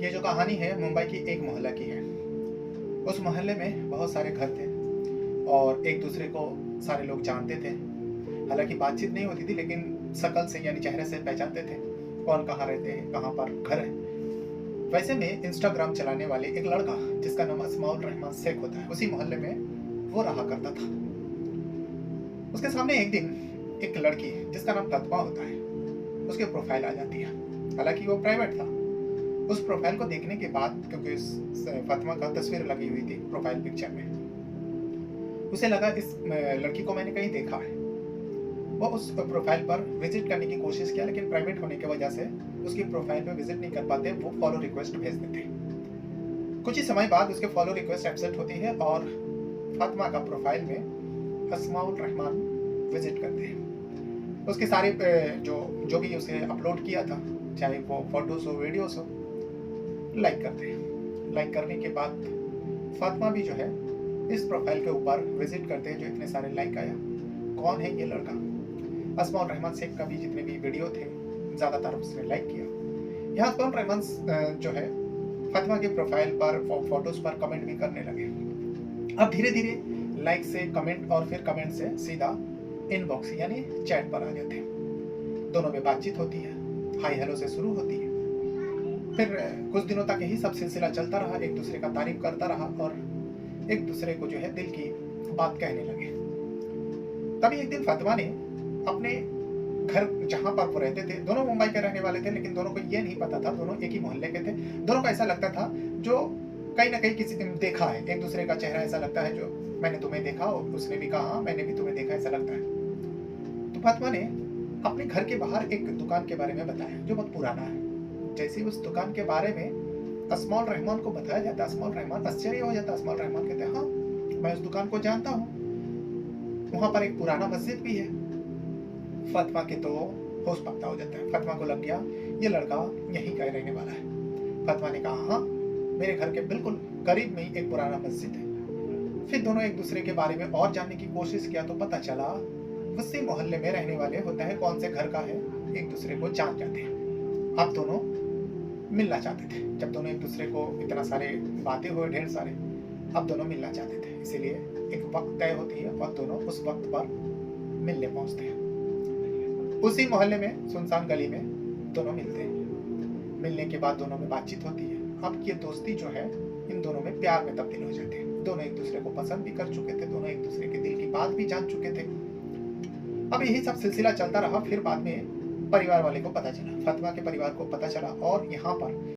ये जो कहानी है मुंबई की एक मोहल्ला की है। उस मोहल्ले में बहुत सारे घर थे और एक दूसरे को सारे लोग जानते थे। हालांकि बातचीत नहीं होती थी लेकिन शकल से यानी चेहरे से पहचानते थे कौन कहाँ रहते हैं, कहाँ पर घर है। वैसे में इंस्टाग्राम चलाने वाले एक लड़का जिसका नाम अस्माउल रहमान शेख होता है, उसी मोहल्ले में वो रहा करता था। उसके सामने एक दिन एक लड़की जिसका नाम फतवा होता है, उसके प्रोफाइल आ जाती है। हालांकि वो प्राइवेट था। उस प्रोफाइल को देखने के बाद, क्योंकि फातिमा का तस्वीर लगी हुई थी प्रोफाइल पिक्चर में, उसे लगा इस लड़की को मैंने कहीं देखा है। वो उस प्रोफाइल पर विजिट करने की कोशिश किया, लेकिन प्राइवेट होने की वजह से उसकी प्रोफाइल पे विजिट नहीं कर पाते। वो फॉलो रिक्वेस्ट भेज देते। कुछ ही समय बाद उसके फॉलो रिक्वेस्ट एक्सेप्ट होती है और फातिमा का प्रोफाइल में अस्माउल रहमान विजिट करते हैं। उसके सारे जो जो भी उसे अपलोड किया था, चाहे वो फोटोज हो, वीडियोस हो, लाइक करते हैं। लाइक करने के बाद फातिमा भी जो है इस प्रोफाइल के ऊपर विजिट करते हैं जो इतने सारे लाइक आया। कौन है ये लड़का? अस्माउल रहमान शेख का भी जितने भी वीडियो थे ज़्यादातर उसने लाइक किया। यहाँ अस्माउल रहमान जो है फातिमा के प्रोफाइल पर फोटोज पर कमेंट भी करने लगे। अब धीरे धीरे लाइक से कमेंट और फिर कमेंट से सीधा इनबॉक्स यानी चैट पर आ जाते हैं। दोनों में बातचीत होती है, हाई हेलो से शुरू होती है। फिर कुछ दिनों तक यही सब सिलसिला चलता रहा, एक दूसरे का तारीफ करता रहा और एक दूसरे को जो है दिल की बात कहने लगे। तभी एक दिन फातिमा ने अपने घर जहां पर वो रहते थे, दोनों मुंबई के रहने वाले थे, लेकिन दोनों को ये नहीं पता था दोनों एक ही मोहल्ले के थे। दोनों को ऐसा लगता था जो कहीं ना कहीं किसी ने देखा है, एक दूसरे का चेहरा ऐसा लगता है जो मैंने तुम्हें देखा और उसने भी कहा मैंने भी तुम्हें देखा, ऐसा लगता है। तो फातिमा ने अपने घर के बाहर एक दुकान के बारे में बताया जो बहुत पुराना है। जैसे ही उस दुकान के बारे में अस्माउल रहमान को बताया जाता, अस्माउल रहमान आश्चर्य हो जाता। अस्माउल रहमान कहते हैं हाँ, मैं उस दुकान को जानता हूँ, वहां पर एक पुराना मस्जिद भी है। फातिमा के तो होश पक्का हो जाता है। फातिमा को लग गया ये लड़का यहीं का रहने वाला है। फातिमा ने कहा हाँ, मेरे घर के बिल्कुल करीब में ही एक पुराना मस्जिद है। फिर दोनों एक दूसरे के बारे में और जानने की कोशिश किया तो पता चला उसी मोहल्ले में रहने वाले होता है, कौन से घर का है, एक दूसरे को जान जाते हैं। अब दोनों मिलना चाहते थे। जब दोनों एक दूसरे को इतना सारे बातें हुए, ढेर सारे, अब दोनों मिलना चाहते थे। इसीलिए एक वक्त तय होती है और दोनों उस वक्त पर मिलने पहुंचते हैं। उसी मोहल्ले में सुनसान गली में दोनों मिलते हैं। मिलने के बाद दोनों में बातचीत होती है। अब ये दोस्ती जो है इन दोनों में प्यार में तब्दील हो जाती है। दोनों एक दूसरे को पसंद भी कर चुके थे, दोनों एक दूसरे के दिल की बात भी जान चुके थे। अब यही सब सिलसिला चलता रहा। फिर बाद में परिवार वाले को पता चला, फातिमा के परिवार को पता चला और यहाँ पर